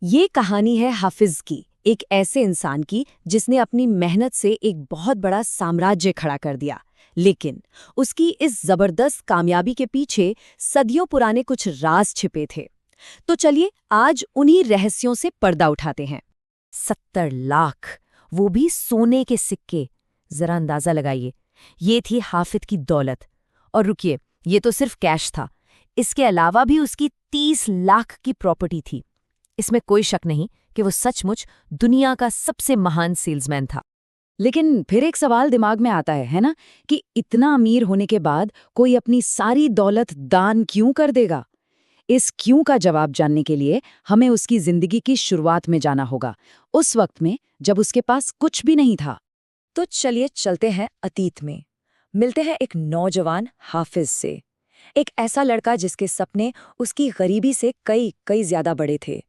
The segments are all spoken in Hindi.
ये कहानी है हाफिज की, एक ऐसे इंसान की जिसने अपनी मेहनत से एक बहुत बड़ा साम्राज्य खड़ा कर दिया। लेकिन उसकी इस जबरदस्त कामयाबी के पीछे सदियों पुराने कुछ राज छिपे थे। तो चलिए आज उन्हीं रहस्यों से पर्दा उठाते हैं। 70 लाख, वो भी सोने के सिक्के। जरा अंदाजा लगाइए, ये थी हाफिज की दौलत। और रुकिए, ये तो सिर्फ कैश था। इसके अलावा भी उसकी 30 लाख की प्रॉपर्टी थी। इसमें कोई शक नहीं कि वो सचमुच दुनिया का सबसे महान सेल्समैन था। लेकिन फिर एक सवाल दिमाग में आता है ना, कि इतना अमीर होने के बाद कोई अपनी सारी दौलत दान क्यों कर देगा? इस क्यों का जवाब जानने के लिए हमें उसकी जिंदगी की शुरुआत में जाना होगा, उस वक्त में जब उसके पास कुछ भी नहीं था। तो चलिए चलते हैं अतीत में। मिलते हैं एक नौजवान हाफिज से, एक ऐसा लड़का जिसके सपने उसकी गरीबी से कई कई ज्यादा बड़े थे।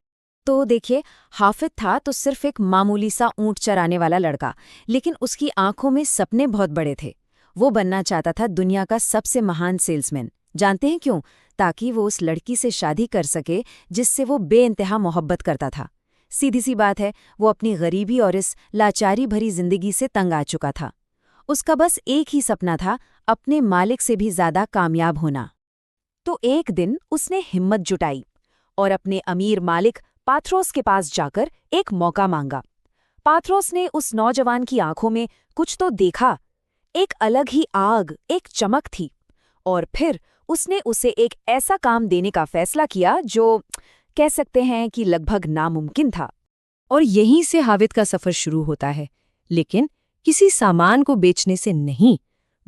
तो देखिए, हाफिज था तो सिर्फ एक मामूली सा ऊंट चराने वाला लड़का, लेकिन उसकी आंखों में सपने बहुत बड़े थे। वो बनना चाहता था दुनिया का सबसे महान सेल्समैन। जानते हैं क्यों? ताकि वो उस लड़की से शादी कर सके जिससे वो बेइंतहा मोहब्बत करता था। सीधी सी बात है, वो अपनी गरीबी और इस लाचारी भरी जिंदगी से तंग आ चुका था। उसका बस एक ही सपना था, अपने मालिक से भी ज्यादा कामयाब होना। तो एक दिन उसने हिम्मत जुटाई और अपने अमीर मालिक पाथरोस के पास जाकर एक मौका मांगा। पाथरोस ने उस नौजवान की आंखों में कुछ तो देखा, एक अलग ही आग, एक चमक थी। और फिर उसने उसे एक ऐसा काम देने का फैसला किया जो कह सकते हैं कि लगभग नामुमकिन था। और यहीं से हाफिज का सफर शुरू होता है, लेकिन किसी सामान को बेचने से नहीं,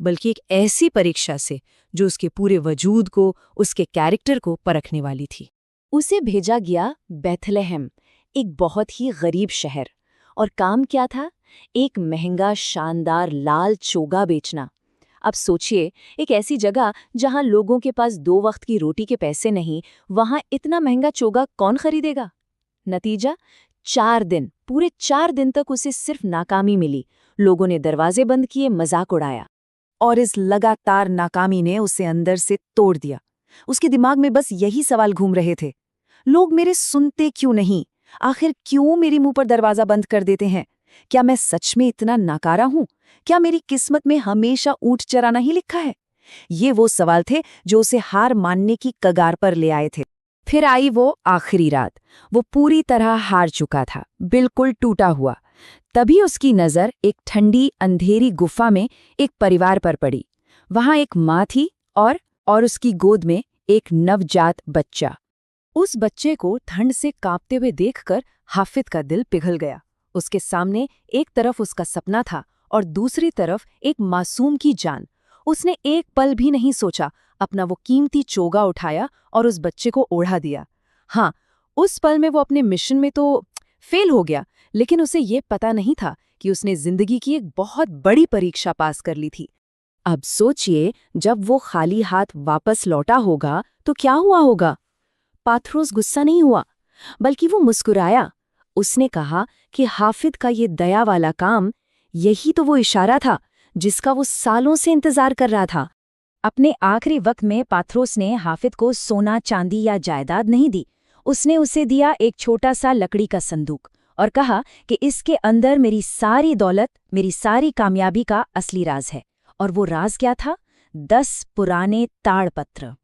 बल्कि एक ऐसी परीक्षा से जो उसके पूरे वजूद को, उसके कैरेक्टर को परखने वाली थी। उसे भेजा गया बेथलेहम, एक बहुत ही गरीब शहर। और काम क्या था? एक महंगा शानदार लाल चोगा बेचना। अब सोचिए, एक ऐसी जगह जहां लोगों के पास 2 वक्त की रोटी के पैसे नहीं, वहां इतना महंगा चोगा कौन खरीदेगा? नतीजा, 4 दिन, पूरे 4 दिन तक उसे सिर्फ नाकामी मिली। लोगों ने दरवाजे बंद किए, मजाक उड़ाया। और इस लगातार नाकामी ने उसे अंदर से तोड़ दिया। उसके दिमाग में बस यही सवाल घूम रहे थे, लोग मेरे सुनते क्यों नहीं? आखिर क्यों मेरे मुंह पर दरवाजा बंद कर देते हैं? क्या मैं सच में इतना नाकारा हूं? क्या मेरी किस्मत में हमेशा ऊंट चराना ही लिखा है? ये वो सवाल थे जो उसे हार मानने की कगार पर ले आए थे। फिर आई वो आखिरी रात। वो पूरी तरह हार चुका था, बिल्कुल टूटा हुआ। तभी उसकी नजर एक ठंडी अंधेरी गुफा में एक परिवार पर पड़ी। वहां एक माँ थी और उसकी गोद में एक नवजात बच्चा। उस बच्चे को ठंड से कांपते हुए देखकर हाफिज का दिल पिघल गया। उसके सामने एक तरफ उसका सपना था और दूसरी तरफ एक मासूम की जान। उसने एक पल भी नहीं सोचा, अपना वो कीमती चोगा उठाया और उस बच्चे को ओढ़ा दिया। हाँ, उस पल में वो अपने मिशन में तो फेल हो गया, लेकिन उसे ये पता नहीं था कि उसने जिंदगी की एक बहुत बड़ी परीक्षा पास कर ली थी। अब सोचिए, जब वो खाली हाथ वापस लौटा होगा तो क्या हुआ होगा? पाथरोस गुस्सा नहीं हुआ, बल्कि वो मुस्कुराया। उसने कहा कि हाफिज का ये दया वाला काम, यही तो वो इशारा था जिसका वो सालों से इंतजार कर रहा था। अपने आखिरी वक्त में पाथरोस ने हाफिज को सोना, चांदी या जायदाद नहीं दी। उसने उसे दिया एक छोटा सा लकड़ी का संदूक और कहा कि इसके अंदर मेरी सारी दौलत, मेरी सारी कामयाबी का असली राज है। और वो राज क्या था? 10 पुराने ताड़पत्र।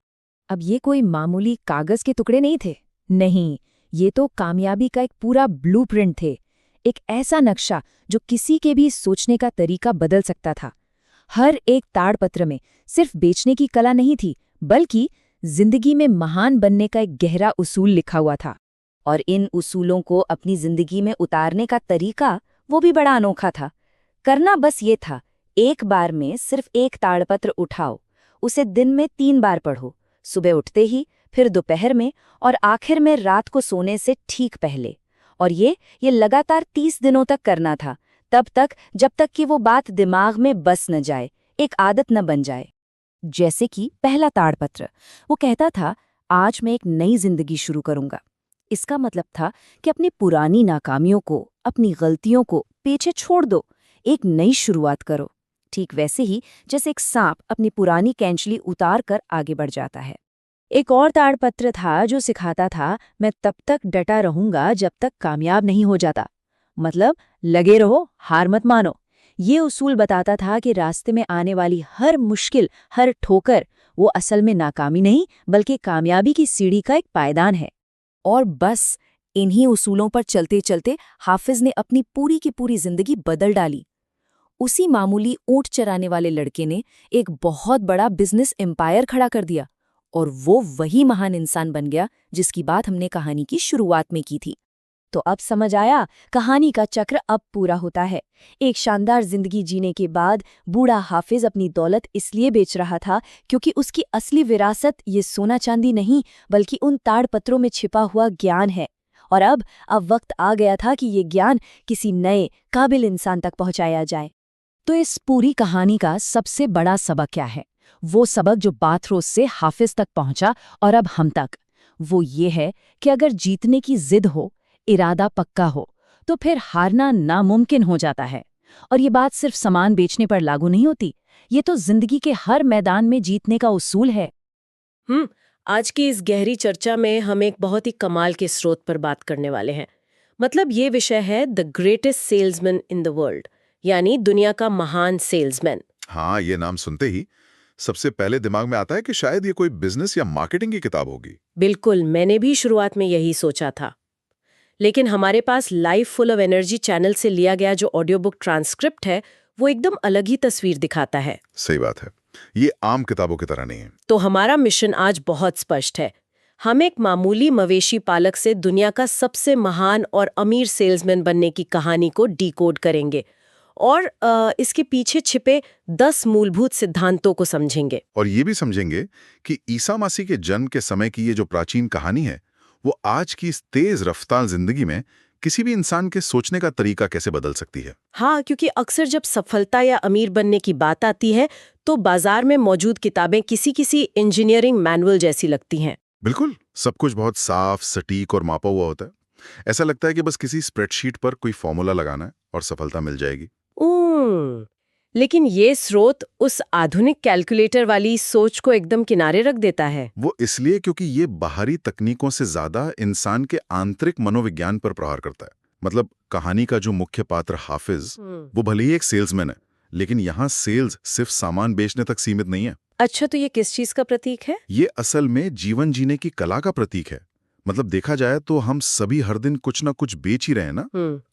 अब ये कोई मामूली कागज के टुकड़े नहीं थे। नहीं, ये तो कामयाबी का एक पूरा ब्लूप्रिंट थे। एक ऐसा नक्शा जो किसी के भी सोचने का तरीका बदल सकता था। हर एक ताड़पत्र में सिर्फ बेचने की कला नहीं थी, बल्कि जिंदगी में महान बनने का एक गहरा उसूल लिखा हुआ था। और इन उसूलों को अपनी जिंदगी में उतारने का तरीका वो भी बड़ा अनोखा था। करना बस ये था, एक बार में सिर्फ एक ताड़पत्र उठाओ, उसे दिन में 3 बार पढ़ो, सुबह उठते ही, फिर दोपहर में और आखिर में रात को सोने से ठीक पहले। और ये लगातार 30 दिनों तक करना था, तब तक जब तक कि वो बात दिमाग में बस न जाए, एक आदत न बन जाए। जैसे कि पहला ताड़पत्र, वो कहता था, आज मैं एक नई जिंदगी शुरू करूंगा। इसका मतलब था कि अपनी पुरानी नाकामियों को, अपनी गलतियों को पीछे छोड़ दो, एक नई शुरुआत करो। ठीक वैसे ही जैसे एक सांप अपनी पुरानी कैंचली उतार कर आगे बढ़ जाता है। एक और ताड़पत्र था जो सिखाता था, मैं तब तक डटा रहूंगा जब तक कामयाब नहीं हो जाता। मतलब लगे रहो, हार मत मानो। ये उसूल बताता था कि रास्ते में आने वाली हर मुश्किल, हर ठोकर, वो असल में नाकामी नहीं बल्कि कामयाबी की सीढ़ी का एक पायदान है। और बस इन्हीं उसूलों पर चलते चलते हाफिज ने अपनी पूरी की पूरी जिंदगी बदल डाली। उसी मामूली ऊंट चराने वाले लड़के ने एक बहुत बड़ा बिजनेस एम्पायर खड़ा कर दिया, और वो वही महान इंसान बन गया जिसकी बात हमने कहानी की शुरुआत में की थी। तो अब समझ आया, कहानी का चक्र अब पूरा होता है। एक शानदार जिंदगी जीने के बाद बूढ़ा हाफिज अपनी दौलत इसलिए बेच रहा था क्योंकि उसकी असली विरासत ये सोना चांदी नहीं बल्कि उन ताड़पत्रों में छिपा हुआ ज्ञान है। और अब वक्त आ गया था कि ये ज्ञान किसी नए काबिल इंसान तक पहुंचाया जाए। तो इस पूरी कहानी का सबसे बड़ा सबक क्या है? वो सबक जो बाथरोस से हाफिज तक पहुंचा और अब हम तक, वो ये है कि अगर जीतने की जिद हो, इरादा पक्का हो, तो फिर हारना नामुमकिन हो जाता है। और ये बात सिर्फ सामान बेचने पर लागू नहीं होती, ये तो जिंदगी के हर मैदान में जीतने का उसूल है। आज की इस गहरी चर्चा में हम एक बहुत ही कमाल के स्रोत पर बात करने वाले हैं। मतलब ये विषय है the greatest salesman in the world, यानी दुनिया का महान सेल्समैन। हाँ, ये नाम सुनते ही सबसे पहले दिमाग में आता है कि शायद ये कोई बिजनेस या मार्केटिंग की किताब होगी। बिल्कुल, मैंने भी शुरुआत में यही सोचा था। लेकिन हमारे पास life full of energy channel से लिया गया जो ऑडियो बुक ट्रांसक्रिप्ट है, वो एकदम अलग ही तस्वीर दिखाता है। सही बात है, ये आम किताबों की तरह नहीं है। तो हमारा मिशन आज बहुत स्पष्ट है। हम एक मामूली मवेशी पालक से दुनिया का सबसे महान और अमीर सेल्समैन बनने की कहानी को डिकोड करेंगे और इसके पीछे छिपे 10 मूलभूत सिद्धांतों को समझेंगे। और ये भी समझेंगे कि ईसा मसीह के जन्म के समय की ये जो प्राचीन कहानी है, वो आज की इस तेज रफ्तार जिंदगी में किसी भी इंसान के सोचने का तरीका कैसे बदल सकती है। हाँ, क्योंकि अक्सर जब सफलता या अमीर बनने की बात आती है तो बाजार में मौजूद किताबें किसी इंजीनियरिंग मैनुअल जैसी लगती हैं। बिल्कुल, सब कुछ बहुत साफ, सटीक और मापा हुआ होता है। ऐसा लगता है कि बस किसी स्प्रेडशीट पर कोई फॉर्मूला लगाना है और सफलता मिल जाएगी। लेकिन ये स्रोत उस आधुनिक कैलकुलेटर वाली सोच को एकदम किनारे रख देता है। वो इसलिए क्योंकि ये बाहरी तकनीकों से ज्यादा इंसान के आंतरिक मनोविज्ञान पर प्रहार करता है। मतलब कहानी का जो मुख्य पात्र हाफिज, वो भले ही एक सेल्समैन है, लेकिन यहाँ सेल्स सिर्फ सामान बेचने तक सीमित नहीं है। अच्छा, तो ये किस चीज का प्रतीक है? ये असल में जीवन जीने की कला का प्रतीक है। मतलब देखा जाए तो हम सभी हर दिन कुछ ना कुछ बेच ही रहे हैं ना।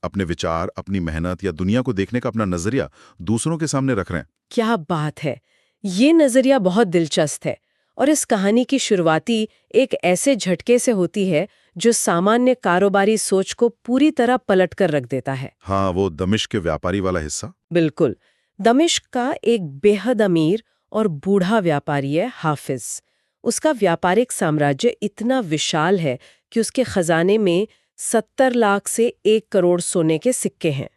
अपने विचार, अपनी मेहनत या दुनिया को देखने का अपना नजरिया दूसरों के सामने रख रहे हैं। क्या बात है! ये नजरिया बहुत दिलचस्प है। और इस कहानी की शुरुआती एक ऐसे झटके से होती है जो सामान्य कारोबारी सोच को पूरी तरह पलट कर रख देता है। हाँ, वो दमिश्क के व्यापारी वाला हिस्सा। बिल्कुल। दमिश्क का एक बेहद अमीर और बूढ़ा व्यापारी है हाफिज। उसका व्यापारिक साम्राज्य इतना विशाल है कि उसके खजाने में 70 लाख से 1 करोड़ सोने के सिक्के हैं।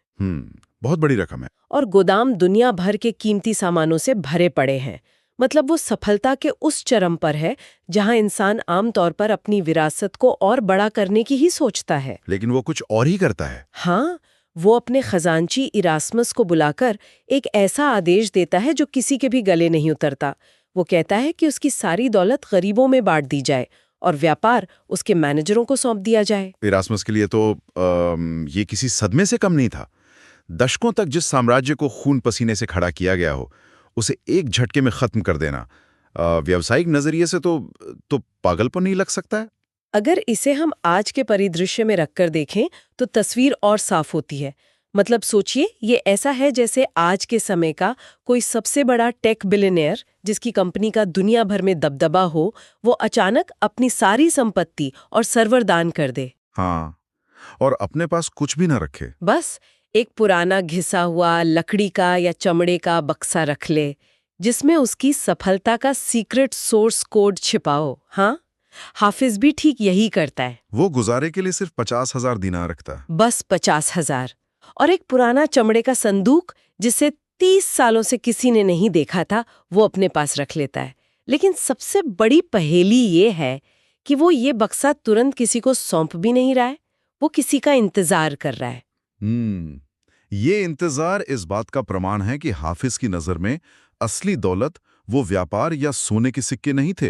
बहुत बड़ी रकम है। और गोदाम दुनिया भर के कीमती सामानों से भरे पड़े हैं। मतलब वो सफलता के उस चरम पर है जहां इंसान आमतौर पर अपनी विरासत को और बड़ा करने की ही सोचता है। लेकिन वो कुछ और ही करता है। हाँ, वो अपने खजांची इरास्मस को बुलाकर एक ऐसा आदेश देता है जो किसी के भी गले नहीं उतरता। वो कहता है कि उसकी सारी दौलत गरीबों में बांट दी जाए और व्यापार उसके मैनेजरों को सौंप दिया जाए। इरास्मस के लिए तो ये किसी सदमे से कम नहीं था। दशकों तक जिस साम्राज्य को खून पसीने से खड़ा किया गया हो, उसे एक झटके में खत्म कर देना व्यावसायिक नजरिए से तो पागलपन नहीं लग सकता है। अगर इसे हम आज के परिदृश्य में रखकर देखें तो तस्वीर और साफ होती है। मतलब सोचिए, ये ऐसा है जैसे आज के समय का कोई सबसे बड़ा टेक बिलियनियर जिसकी कंपनी का दुनिया भर में दबदबा हो, वो अचानक अपनी सारी संपत्ति और सर्वर दान कर दे। हाँ, और अपने पास कुछ भी ना रखे, बस एक पुराना घिसा हुआ लकड़ी का या चमड़े का बक्सा रख ले जिसमें उसकी सफलता का सीक्रेट सोर्स कोड छिपाओ। हाँ, हाफिज भी ठीक यही करता है। वो गुजारे के लिए सिर्फ 50,000 दिनार रखता है। बस 50,000। और एक पुराना चमड़े का संदूक जिसे 30 सालों से किसी ने नहीं देखा था, वो अपने पास रख लेता है। लेकिन सबसे बड़ी पहेली ये है कि वो ये बक्सा तुरंत किसी को सौंप भी नहीं रहा है, वो किसी का इंतजार कर रहा है। ये इंतजार इस बात का प्रमाण है कि हाफिज की नजर में असली दौलत वो व्यापार या सोने के सिक्के नहीं थे,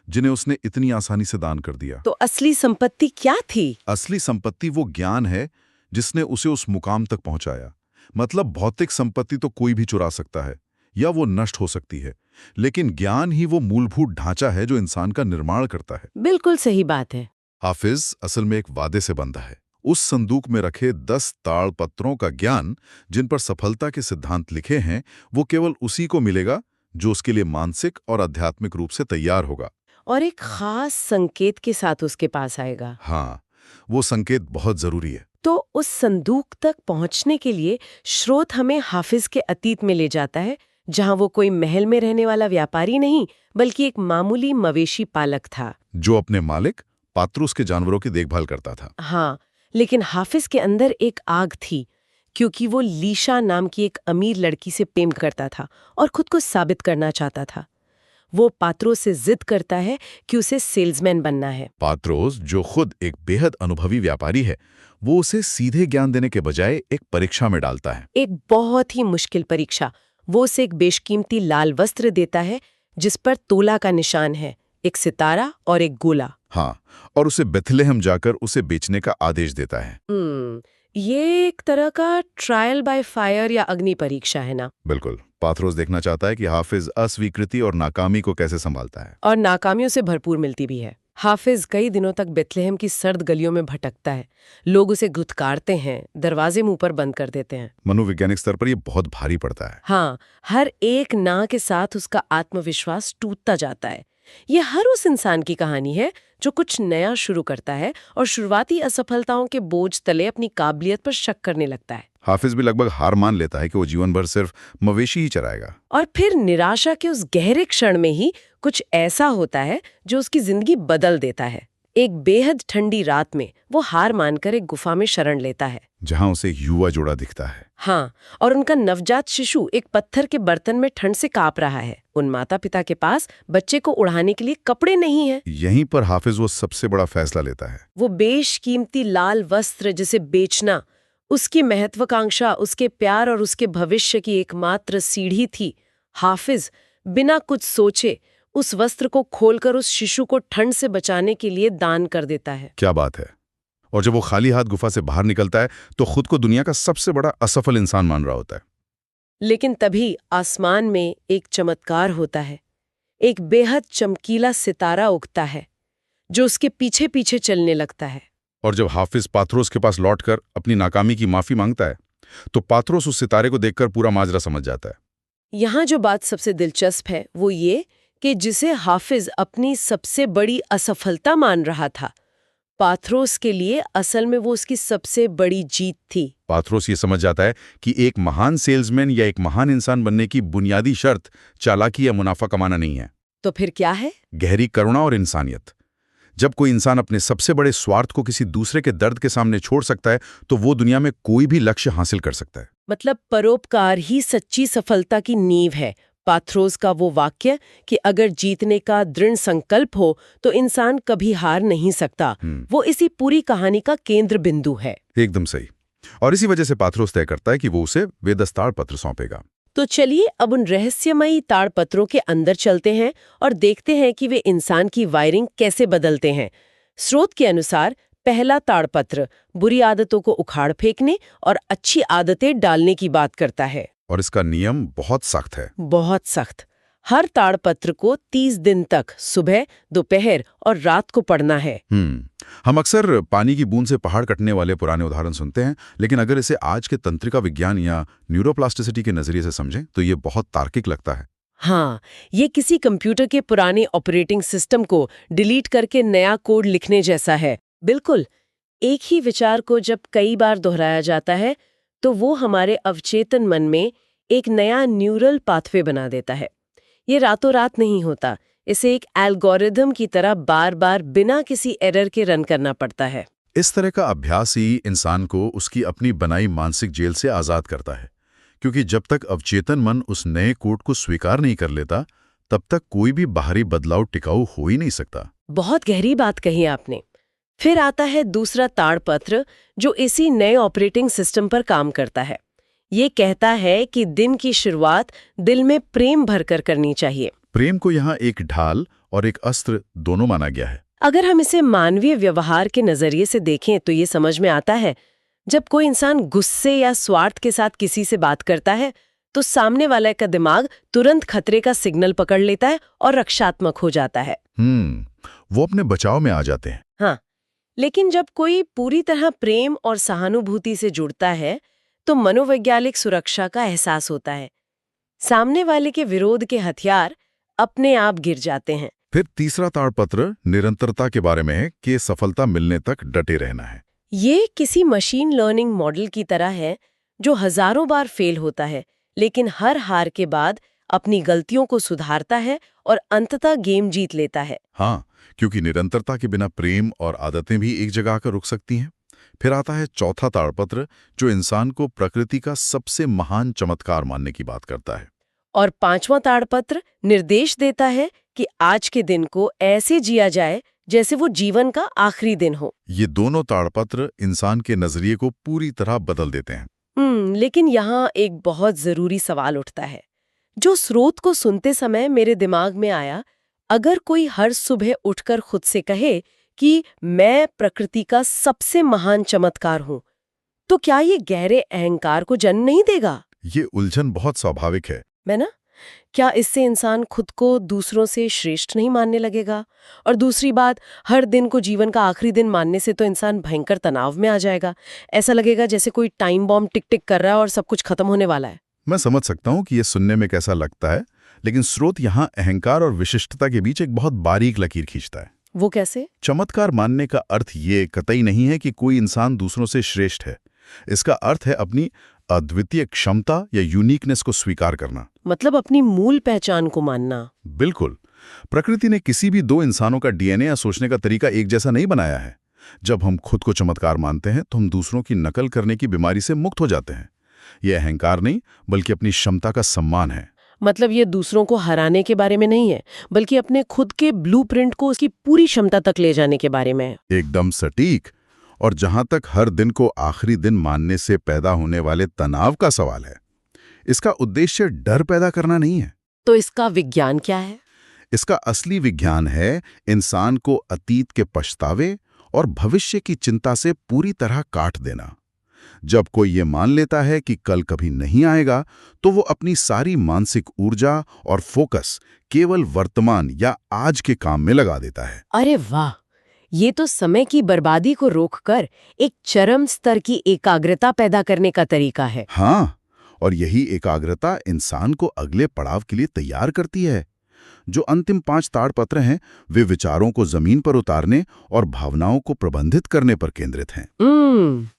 जिन्हें उसने इतनी आसानी से दान कर दिया। तो असली संपत्ति क्या थी? असली संपत्ति वो ज्ञान है जिसने उसे उस मुकाम तक पहुंचाया। मतलब भौतिक संपत्ति तो कोई भी चुरा सकता है या वो नष्ट हो सकती है, लेकिन ज्ञान ही वो मूलभूत ढांचा है जो इंसान का निर्माण करता है। बिल्कुल सही बात है। हाफिज असल में एक वादे से बंधा है। उस संदूक में रखे 10 ताड़पत्रों का ज्ञान, जिन पर सफलता के सिद्धांत लिखे हैं, वो केवल उसी को मिलेगा जो उसके लिए मानसिक और आध्यात्मिक रूप से तैयार होगा। और एक खास संकेत के साथ उसके पास आएगा। हाँ, वो संकेत बहुत जरूरी है। तो उस संदूक तक पहुंचने के लिए स्रोत हमें हाफिज के अतीत में ले जाता है, जहां वो कोई महल में रहने वाला व्यापारी नहीं, बल्कि एक मामूली मवेशी पालक था जो अपने मालिक पात्रुस के जानवरों की देखभाल करता था। हाँ, लेकिन हाफिज के अंदर एक आग थी, क्योंकि वो लीशा नाम की एक अमीर लड़की से प्रेम करता था और खुद को साबित करना चाहता था। वो पात्रोस से जिद करता है कि उसे सेल्समैन बनना है। पात्रोस, जो खुद एक बेहद अनुभवी व्यापारी है, वो उसे सीधे ज्ञान देने के बजाय एक परीक्षा में डालता है। एक बहुत ही मुश्किल परीक्षा। वो उसे एक बेशकीमती लाल वस्त्र देता है जिस पर तोला का निशान है, एक सितारा और एक गोला। हाँ, और उसे बेथलेहम जाकर उसे बेचने का आदेश देता है। ये एक तरह का ट्रायल बाय फायर या अग्नि परीक्षा है ना? बिल्कुल। पात्रोस देखना चाहता है कि हाफिज अस्वीकृति और नाकामी को कैसे संभालता है। और नाकामियों से भरपूर मिलती भी है। हाफिज कई दिनों तक बेथलेहम की सर्द गलियों में भटकता है। लोग उसे धुतकारते हैं, दरवाजे मुंह पर बंद कर देते हैं। मनोवैज्ञानिक स्तर पर यह बहुत भारी पड़ता है। हाँ, हर एक ना के साथ उसका आत्मविश्वास टूटता जाता है। ये हर उस इंसान की कहानी है जो कुछ नया शुरू करता है और शुरुआती असफलताओं के बोझ तले अपनी काबिलियत पर शक करने लगता है। हाफिज भी लगभग हार मान लेता है कि वो जीवन भर सिर्फ मवेशी ही चराएगा। और फिर निराशा के उस गहरे क्षण में ही कुछ ऐसा होता है जो उसकी जिंदगी बदल देता है। एक बेहद ठंडी रात में वो हार मानकर एक गुफा में शरण लेता है, जहां उसे एक युवा जोड़ा दिखता है। हाँ, और उनका नवजात शिशु एक पत्थर के बर्तन में ठंड से कांप रहा है। उन माता पिता के पास बच्चे को उड़ाने के लिए कपड़े नहीं है। यहीं पर हाफिज वो सबसे बड़ा फैसला लेता है। वो बेशकीमती लाल वस्त्र जिसे बेचना उसकी महत्वाकांक्षा, उसके प्यार और उसके भविष्य की एकमात्र सीढ़ी थी। हाफिज बिना कुछ सोचे उस वस्त्र को खोलकर उस शिशु को ठंड से बचाने के लिए दान कर देता है। क्या बात है। और जब वो खाली हाथ गुफा से बाहर निकलता है तो खुद को दुनिया का सबसे बड़ा असफल इंसान मान रहा होता है। लेकिन तभी आसमान में एक चमत्कार होता है। एक बेहद चमकीला सितारा उगता है जो उसके पीछे पीछे चलने लगता है। और जब हाफिज पात्रोस के पास लौटकर अपनी नाकामी की माफी मांगता है तो पात्रोस उस सितारे को देखकर पूरा माजरा समझ जाता है। यहाँ जो बात सबसे दिलचस्प है वो ये कि जिसे हाफिज अपनी सबसे बड़ी असफलता मान रहा था, पात्रोस के लिए असल में वो उसकी सबसे बड़ी जीत थी। पात्रोस ये समझ जाता है कि एक महान सेल्समैन या एक महान इंसान बनने की बुनियादी शर्त चालाकी या मुनाफा कमाना नहीं है। तो फिर क्या है? गहरी करुणा और इंसानियत। जब कोई इंसान अपने सबसे बड़े स्वार्थ को किसी दूसरे के दर्द के सामने छोड़ सकता है तो वो दुनिया में कोई भी लक्ष्य हासिल कर सकता है। मतलब परोपकार ही सच्ची सफलता की नींव है। पात्रोस का वो वाक्य कि अगर जीतने का दृढ़ संकल्प हो तो इंसान कभी हार नहीं सकता, वो इसी पूरी कहानी का केंद्र बिंदु है। एकदम सही। और इसी वजह से पात्रोस तय करता है कि वो उसे वे 10 ताड़पत्र सौंपेगा। तो चलिए अब उन रहस्यमयी ताड़पत्रों के अंदर चलते हैं और देखते हैं कि वे इंसान की वायरिंग कैसे बदलते हैं। स्रोत के अनुसार पहला ताड़पत्र बुरी आदतों को उखाड़ फेंकने और अच्छी आदतें डालने की बात करता है। और इसका नियम बहुत सख्त है। बहुत सख्त। हर ताड़पत्र को 30 दिन तक सुबह, दोपहर और रात को पढ़ना है। हम अक्सर पानी की बूंद से पहाड़ कटने वाले पुराने उदाहरण सुनते हैं, लेकिन अगर इसे आज के तंत्रिका विज्ञान या न्यूरोप्लास्टिसिटी के नजरिए से समझें तो ये बहुत तार्किक लगता है। हाँ, ये किसी कंप्यूटर के पुराने ऑपरेटिंग सिस्टम को डिलीट करके नया कोड लिखने जैसा है। बिल्कुल। एक ही विचार को जब कई बार दोहराया जाता है तो वो हमारे अवचेतन मन में एक नया न्यूरल पाथवे बना देता है। ये रातों रात नहीं होता, इसे एक एल्गोरिदम की तरह बार बार बिना किसी एरर के रन करना पड़ता है। इस तरह का अभ्यास ही इंसान को उसकी अपनी बनाई मानसिक जेल से आजाद करता है, क्योंकि जब तक अवचेतन मन उस नए कोड को स्वीकार नहीं कर लेता तब तक कोई भी बाहरी बदलाव टिकाऊ हो ही नहीं सकता। बहुत गहरी बात कही आपने। फिर आता है दूसरा ताड़पत्र जो इसी नए ऑपरेटिंग सिस्टम पर काम करता है। ये कहता है कि दिन की शुरुआत दिल में प्रेम भरकर करनी चाहिए। प्रेम को यहाँ एक ढाल और एक अस्त्र दोनों माना गया है। अगर हम इसे मानवीय व्यवहार के नजरिए से देखें तो ये समझ में आता है, जब कोई इंसान गुस्से या स्वार्थ के साथ किसी से बात करता है तो सामने वाले का दिमाग तुरंत खतरे का सिग्नल पकड़ लेता है और रक्षात्मक हो जाता है। वो अपने बचाव में आ जाते हैं। हाँ, लेकिन जब कोई पूरी तरह प्रेम और सहानुभूति से जुड़ता है तो मनोवैज्ञानिक सुरक्षा का एहसास होता है। सामने वाले के विरोध के हथियार अपने आप गिर जाते हैं। फिर तीसरा ताड़पत्र निरंतरता के बारे में है कि सफलता मिलने तक डटे रहना है। ये किसी मशीन लर्निंग मॉडल की तरह है जो हजारों बार फेल होता है, लेकिन हर हार के बाद अपनी गलतियों को सुधारता है और अंततः गेम जीत लेता है। हाँ, क्योंकि निरंतरता के बिना प्रेम और आदतें भी एक जगह आकर रुक सकती हैं। फिर आता है चौथा ताड़पत्र, जो इंसान को प्रकृति का सबसे महान चमत्कार मानने की बात करता है। और पांचवां ताड़पत्र निर्देश देता है कि आज के दिन को ऐसे जिया जाए जैसे वो जीवन का आखिरी दिन हो। ये दोनों ताड़पत्र इंसान के नजरिए को पूरी तरह बदल देते हैं। लेकिन यहाँ एक बहुत जरूरी सवाल उठता है, जो स्रोत को सुनते समय मेरे दिमाग में आया। अगर कोई हर सुबह उठकर खुद से कहे कि मैं प्रकृति का सबसे महान चमत्कार हूं, तो क्या ये गहरे अहंकार को जन्म नहीं देगा? ये उलझन बहुत स्वाभाविक है। क्या इससे इंसान खुद को दूसरों से श्रेष्ठ नहीं मानने लगेगा? और दूसरी बात, हर दिन को जीवन का आखिरी दिन मानने से तो इंसान भयंकर तनाव में आ जाएगा। ऐसा लगेगा जैसे कोई टाइम बॉम्ब टिक टिक कर रहा है और सब कुछ खत्म होने वाला है। मैं समझ सकता हूँ कि ये सुनने में कैसा लगता है, लेकिन स्रोत यहाँ अहंकार और विशिष्टता के बीच एक बहुत बारीक लकीर खींचता है। वो कैसे? चमत्कार मानने का अर्थ ये कतई नहीं है कि कोई इंसान दूसरों से श्रेष्ठ है। इसका अर्थ है अपनी अद्वितीय क्षमता या यूनिकनेस को स्वीकार करना। मतलब अपनी मूल पहचान को मानना। बिल्कुल। प्रकृति ने किसी भी दो इंसानों का डीएनए या सोचने का तरीका एक जैसा नहीं बनाया है। जब हम खुद को चमत्कार मानते हैं तो हम दूसरों की नकल करने की बीमारी से मुक्त हो जाते हैं। यह अहंकार नहीं, बल्कि अपनी क्षमता का सम्मान है। मतलब ये दूसरों को हराने के बारे में नहीं है, बल्कि अपने खुद के ब्लूप्रिंट को उसकी पूरी क्षमता तक ले जाने के बारे में है। एकदम सटीक। और जहां तक हर दिन को आखिरी दिन मानने से पैदा होने वाले तनाव का सवाल है, इसका उद्देश्य डर पैदा करना नहीं है। तो इसका विज्ञान क्या है? इसका असली विज्ञान है इंसान को अतीत के पछतावे और भविष्य की चिंता से पूरी तरह काट देना। जब कोई ये मान लेता है कि कल कभी नहीं आएगा, तो वो अपनी सारी मानसिक ऊर्जा और फोकस केवल वर्तमान या आज के काम में लगा देता है। अरे वाह, ये तो समय की बर्बादी को रोककर एक चरम स्तर की एकाग्रता पैदा करने का तरीका है। हाँ, और यही एकाग्रता इंसान को अगले पड़ाव के लिए तैयार करती है। जो अंतिम 5 ताड़पत्र हैं, वे विचारों को जमीन पर उतारने और भावनाओं को प्रबंधित करने पर केंद्रित हैं।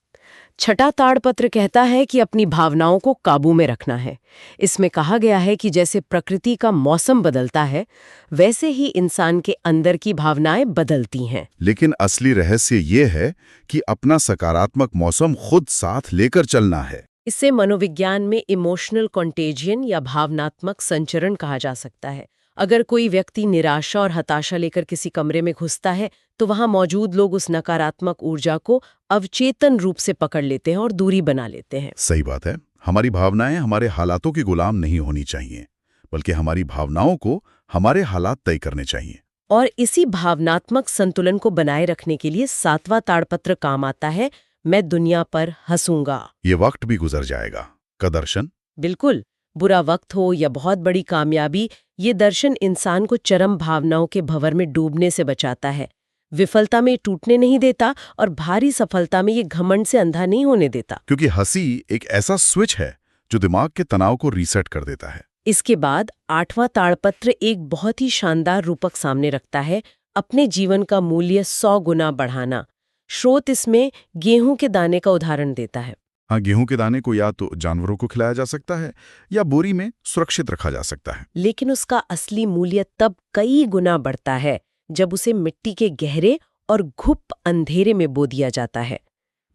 छठा ताड़पत्र कहता है कि अपनी भावनाओं को काबू में रखना है। इसमें कहा गया है कि जैसे प्रकृति का मौसम बदलता है, वैसे ही इंसान के अंदर की भावनाएं बदलती हैं। लेकिन असली रहस्य ये है कि अपना सकारात्मक मौसम खुद साथ लेकर चलना है। इसे मनोविज्ञान में इमोशनल कॉन्टेजियन या भावनात्मक संचरण कहा जा सकता है। अगर कोई व्यक्ति निराशा और हताशा लेकर किसी कमरे में घुसता है, तो वहां मौजूद लोग उस नकारात्मक ऊर्जा को अवचेतन रूप से पकड़ लेते हैं और दूरी बना लेते हैं। सही बात है। हमारी भावनाएं हमारे हालातों की गुलाम नहीं होनी चाहिए, बल्कि हमारी भावनाओं को हमारे हालात तय करने चाहिए। और इसी भावनात्मक संतुलन को बनाए रखने के लिए 7वां ताड़पत्र काम आता है, मैं दुनिया पर हंसूंगा। ये वक्त भी गुजर जाएगा का दर्शन। बिल्कुल। बुरा वक्त हो या बहुत बड़ी कामयाबी, ये दर्शन इंसान को चरम भावनाओं के भंवर में डूबने से बचाता है। विफलता में टूटने नहीं देता और भारी सफलता में ये घमंड से अंधा नहीं होने देता। क्योंकि हंसी एक ऐसा स्विच है जो दिमाग के तनाव को रीसेट कर देता है। इसके बाद 8वां ताड़पत्र एक बहुत ही शानदार रूपक सामने रखता है, अपने जीवन का मूल्य 100 गुना बढ़ाना। स्रोत इसमें गेहूं के दाने का उदाहरण देता है। हाँ, गेहूं के दाने को या तो जानवरों को खिलाया जा सकता है या बोरी में सुरक्षित रखा जा सकता है। लेकिन उसका असली मूल्य तब कई गुना बढ़ता है जब उसे मिट्टी के गहरे और घुप अंधेरे में बो दिया जाता है।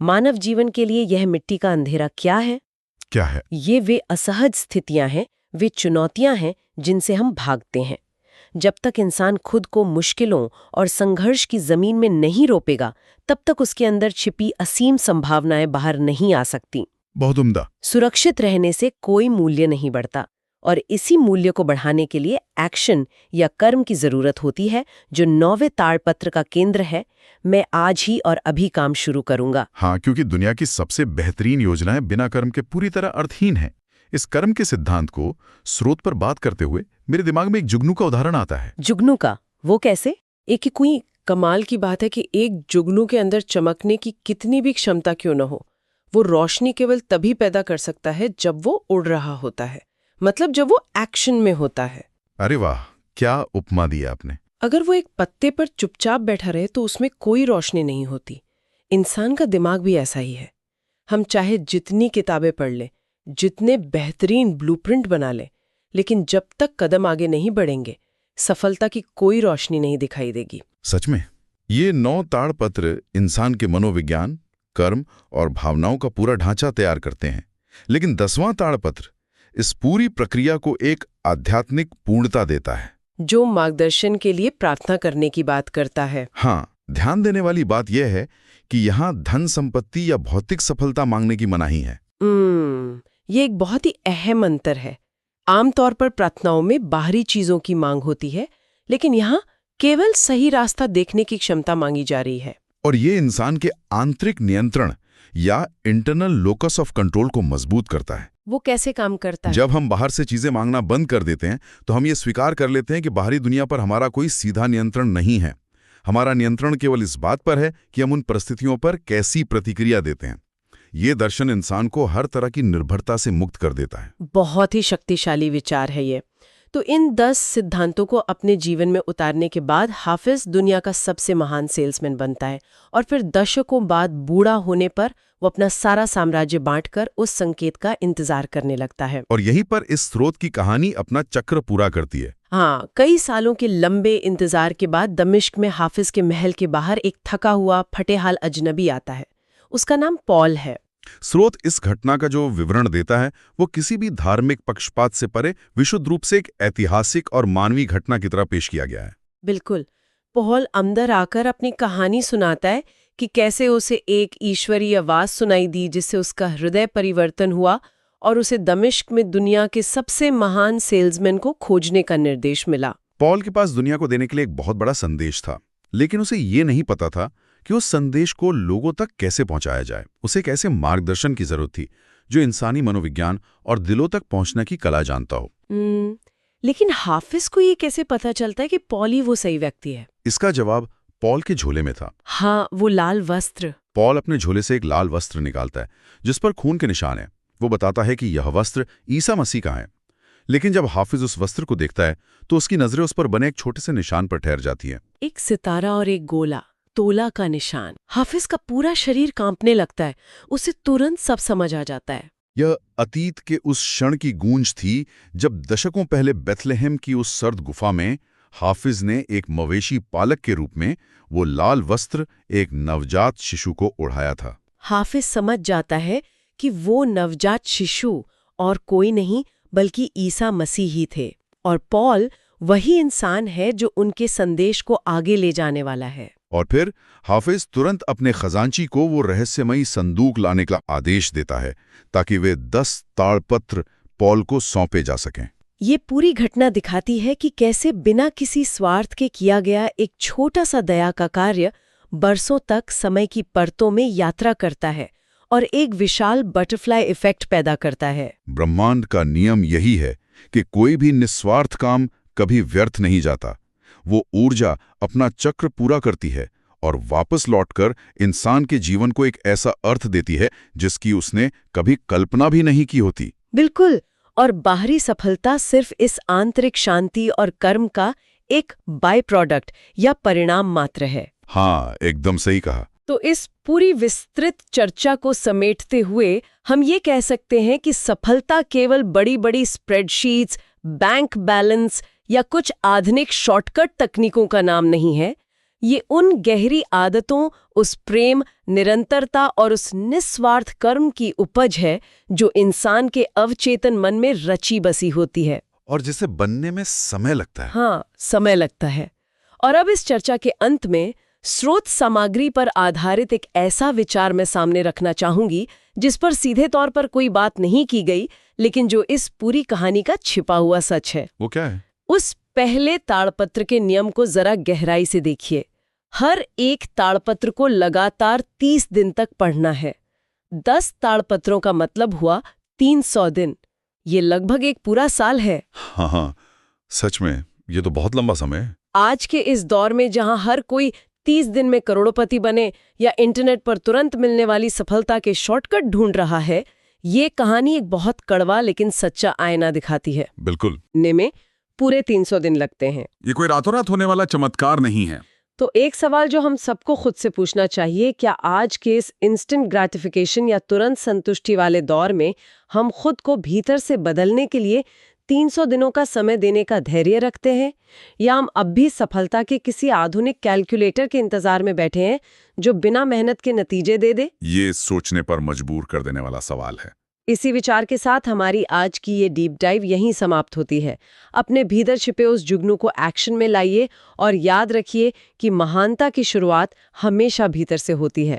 मानव जीवन के लिए यह मिट्टी का अंधेरा क्या है? ये वे असहज स्थितियां हैं, वे चुनौतियां हैं जिनसे हम भागते हैं। जब तक इंसान खुद को मुश्किलों और संघर्ष की जमीन में नहीं रोपेगा, तब तक उसके अंदर छिपी असीम संभावनाएं बाहर नहीं आ सकती। बहुत उम्दा। सुरक्षित रहने से कोई मूल्य नहीं बढ़ता। और इसी मूल्य को बढ़ाने के लिए एक्शन या कर्म की जरूरत होती है, जो 9वें ताड़पत्र का केंद्र है। मैं आज ही और अभी काम शुरू करूंगा। हाँ, क्योंकि दुनिया की सबसे बेहतरीन योजनाएं बिना कर्म के पूरी तरह अर्थहीन है। इस कर्म के सिद्धांत को स्रोत पर बात करते हुए मेरे दिमाग में एक जुगनू का उदाहरण आता है। जुगनू का? वो कैसे? एक ही कोई कमाल की बात है कि एक जुगनू के अंदर चमकने की कितनी भी क्षमता क्यों न हो, वो रोशनी केवल तभी पैदा कर सकता है जब वो उड़ रहा होता है, मतलब जब वो एक्शन में होता है। अरे वाह, क्या उपमा दी आपने। अगर वो एक पत्ते पर चुपचाप बैठा रहे तो उसमें कोई रोशनी नहीं होती। इंसान का दिमाग भी ऐसा ही है। हम चाहे जितनी किताबें पढ़ लें, जितने बेहतरीन ब्लूप्रिंट बना लें, लेकिन जब तक कदम आगे नहीं बढ़ेंगे, सफलता की कोई रोशनी नहीं दिखाई देगी। सच में ये 9 ताड़पत्र इंसान के मनोविज्ञान, कर्म और भावनाओं का पूरा ढांचा तैयार करते हैं। लेकिन 10वां ताड़पत्र इस पूरी प्रक्रिया को एक आध्यात्मिक पूर्णता देता है, जो मार्गदर्शन के लिए प्रार्थना करने की बात करता है। हाँ, ध्यान देने वाली बात यह है कि यहाँ धन संपत्ति या भौतिक सफलता मांगने की मनाही है। ये एक बहुत ही अहम अंतर है। आमतौर पर प्रार्थनाओं में बाहरी चीजों की मांग होती है, लेकिन यहाँ केवल सही रास्ता देखने की क्षमता मांगी जा रही है। और ये इंसान के आंतरिक नियंत्रण या इंटरनल लोकस ऑफ कंट्रोल को मजबूत करता है। वो कैसे काम करता है? जब हम बाहर से चीजें मांगना बंद कर देते हैं तो हम ये स्वीकार कर लेते हैं कि बाहरी दुनिया पर हमारा कोई सीधा नियंत्रण नहीं है। हमारा नियंत्रण केवल इस बात पर है कि हम उन परिस्थितियों पर कैसी प्रतिक्रिया देते हैं। ये दर्शन इंसान को हर तरह की निर्भरता से मुक्त कर देता है। बहुत ही शक्तिशाली विचार है ये। तो इन 10 सिद्धांतों को अपने जीवन में उतारने के बाद हाफिज दुनिया का सबसे महान सेल्समैन बनता है, और फिर दशकों बाद बूढ़ा होने पर वो अपना सारा साम्राज्य बांटकर उस संकेत का इंतजार करने लगता है। और यहीं पर इस स्रोत की कहानी अपना चक्र पूरा करती है। हाँ, कई सालों के लंबे इंतजार के बाद दमिश्क में हाफिज के महल के बाहर एक थका हुआ फटेहाल अजनबी आता है। उसका नाम पॉल है। स्रोत इस घटना का जो विवरण देता है वो किसी भी धार्मिक पक्षपात से परे विशुद्ध रूप से एक ऐतिहासिक और मानवीय घटना की तरह पेश किया गया है। बिल्कुल। पॉल अंदर आकर अपनी कहानी सुनाता है कि कैसे उसे एक ईश्वरीय आवाज सुनाई दी जिससे उसका हृदय परिवर्तन हुआ और उसे दमिश्क में दुनिया के सबसे महान सेल्समैन को खोजने का निर्देश मिला। पॉल के पास दुनिया को देने के लिए एक बहुत बड़ा संदेश था, लेकिन उसे ये नहीं पता था कि उस संदेश को लोगों तक कैसे पहुंचाया जाए। उसे कैसे मार्गदर्शन की जरूरत थी जो इंसानी मनोविज्ञान और दिलों तक पहुंचने की कला जानता हो। लेकिन हाफिज को ये कैसे पता चलता है कि पॉल ही वो सही व्यक्ति है? इसका जवाब पॉल के झोले में था। हाँ, वो लाल वस्त्र। पॉल अपने झोले से एक लाल वस्त्र निकालता है जिस पर खून के निशान है। वो बताता है कि यह वस्त्र ईसा मसीह का है। लेकिन जब हाफिज उस वस्त्र को देखता है तो उसकी नजरें उस पर बने एक छोटे से निशान पर ठहर जाती है। एक सितारा और एक गोला, तोला का निशान। हाफिज का पूरा शरीर कांपने लगता है। उसे तुरंत सब समझ आ जाता है। यह अतीत के उस क्षण की गूंज थी जब दशकों पहले बेथलेहेम की उस सर्द गुफा में हाफिज ने एक मवेशी पालक के रूप में वो लाल वस्त्र एक नवजात शिशु को ओढ़ाया था। हाफिज समझ जाता है कि वो नवजात शिशु और कोई नहीं बल्कि ईसा मसीह ही थे, और पॉल वही इंसान है जो उनके संदेश को आगे ले जाने वाला है। और फिर हाफिज तुरंत अपने खजांची को वो रहस्यमयी संदूक लाने का आदेश देता है ताकि वे 10 ताड़पत्र पॉल को सौंपे जा सकें। ये पूरी घटना दिखाती है कि कैसे बिना किसी स्वार्थ के किया गया एक छोटा सा दया का कार्य बरसों तक समय की परतों में यात्रा करता है और एक विशाल बटरफ्लाई इफेक्ट पैदा करता है। ब्रह्मांड का नियम यही है कि कोई भी निस्वार्थ काम कभी व्यर्थ नहीं जाता। वो ऊर्जा अपना चक्र पूरा करती है और वापस लौटकर इंसान के जीवन को एक ऐसा अर्थ देती है जिसकी उसने कभी कल्पना भी नहीं की होती। बिल्कुल। और बाहरी सफलता सिर्फ इस आंतरिक शांति और कर्म का एक बाय प्रोडक्ट या परिणाम मात्र है। हाँ, एकदम सही कहा। तो इस पूरी विस्तृत चर्चा को समेटते हुए हम ये कह सकते हैं कि सफलता केवल बड़ी-बड़ी स्प्रेडशीट्स, बैंक बैलेंस या कुछ आधुनिक शॉर्टकट तकनीकों का नाम नहीं है। ये उन गहरी आदतों, उस प्रेम, निरंतरता और उस निस्वार्थ कर्म की उपज है जो इंसान के अवचेतन मन में रची बसी होती है और जिसे बनने में समय लगता है। हाँ, समय लगता है। और अब इस चर्चा के अंत में स्रोत सामग्री पर आधारित एक ऐसा विचार मैं सामने रखना चाहूंगी जिस पर सीधे तौर पर कोई बात नहीं की गई, लेकिन जो इस पूरी कहानी का छिपा हुआ सच है वो क्या है? उस पहले ताड़पत्र के नियम को जरा गहराई से देखिए। हर एक ताड़पत्र को लगातार 30 दिन तक पढ़ना है। 10 ताड़पत्रों का मतलब हुआ 300 दिन। ये लगभग एक पूरा साल है। हाँ, सच में ये तो बहुत लंबा समय है। आज के इस दौर में जहां हर कोई 30 दिन में करोड़पति बने या इंटरनेट पर तुरंत मिलने वाली सफलता के शॉर्टकट ढूंढ रहा है, ये कहानी एक बहुत कड़वा लेकिन सच्चा आईना दिखाती है। बिल्कुल। ने में पूरे 300 दिन लगते हैं। ये कोई रातों रात होने वाला चमत्कार नहीं है। तो एक सवाल जो हम सबको खुद से पूछना चाहिए, क्या आज के इस इंस्टेंट ग्रेटिफिकेशन या तुरंत संतुष्टि वाले दौर में हम खुद को भीतर से बदलने के लिए 300 दिनों का समय देने का धैर्य रखते हैं, या हम अब भी सफलता के किसी आधुनिक कैलकुलेटर के इंतजार में बैठे हैं जो बिना मेहनत के नतीजे दे दे? ये सोचने पर मजबूर कर देने वाला सवाल है। इसी विचार के साथ हमारी आज की ये डीप डाइव यहीं समाप्त होती है। अपने भीतर छिपे उस जुगनू को एक्शन में लाइए और याद रखिए कि महानता की शुरुआत हमेशा भीतर से होती है।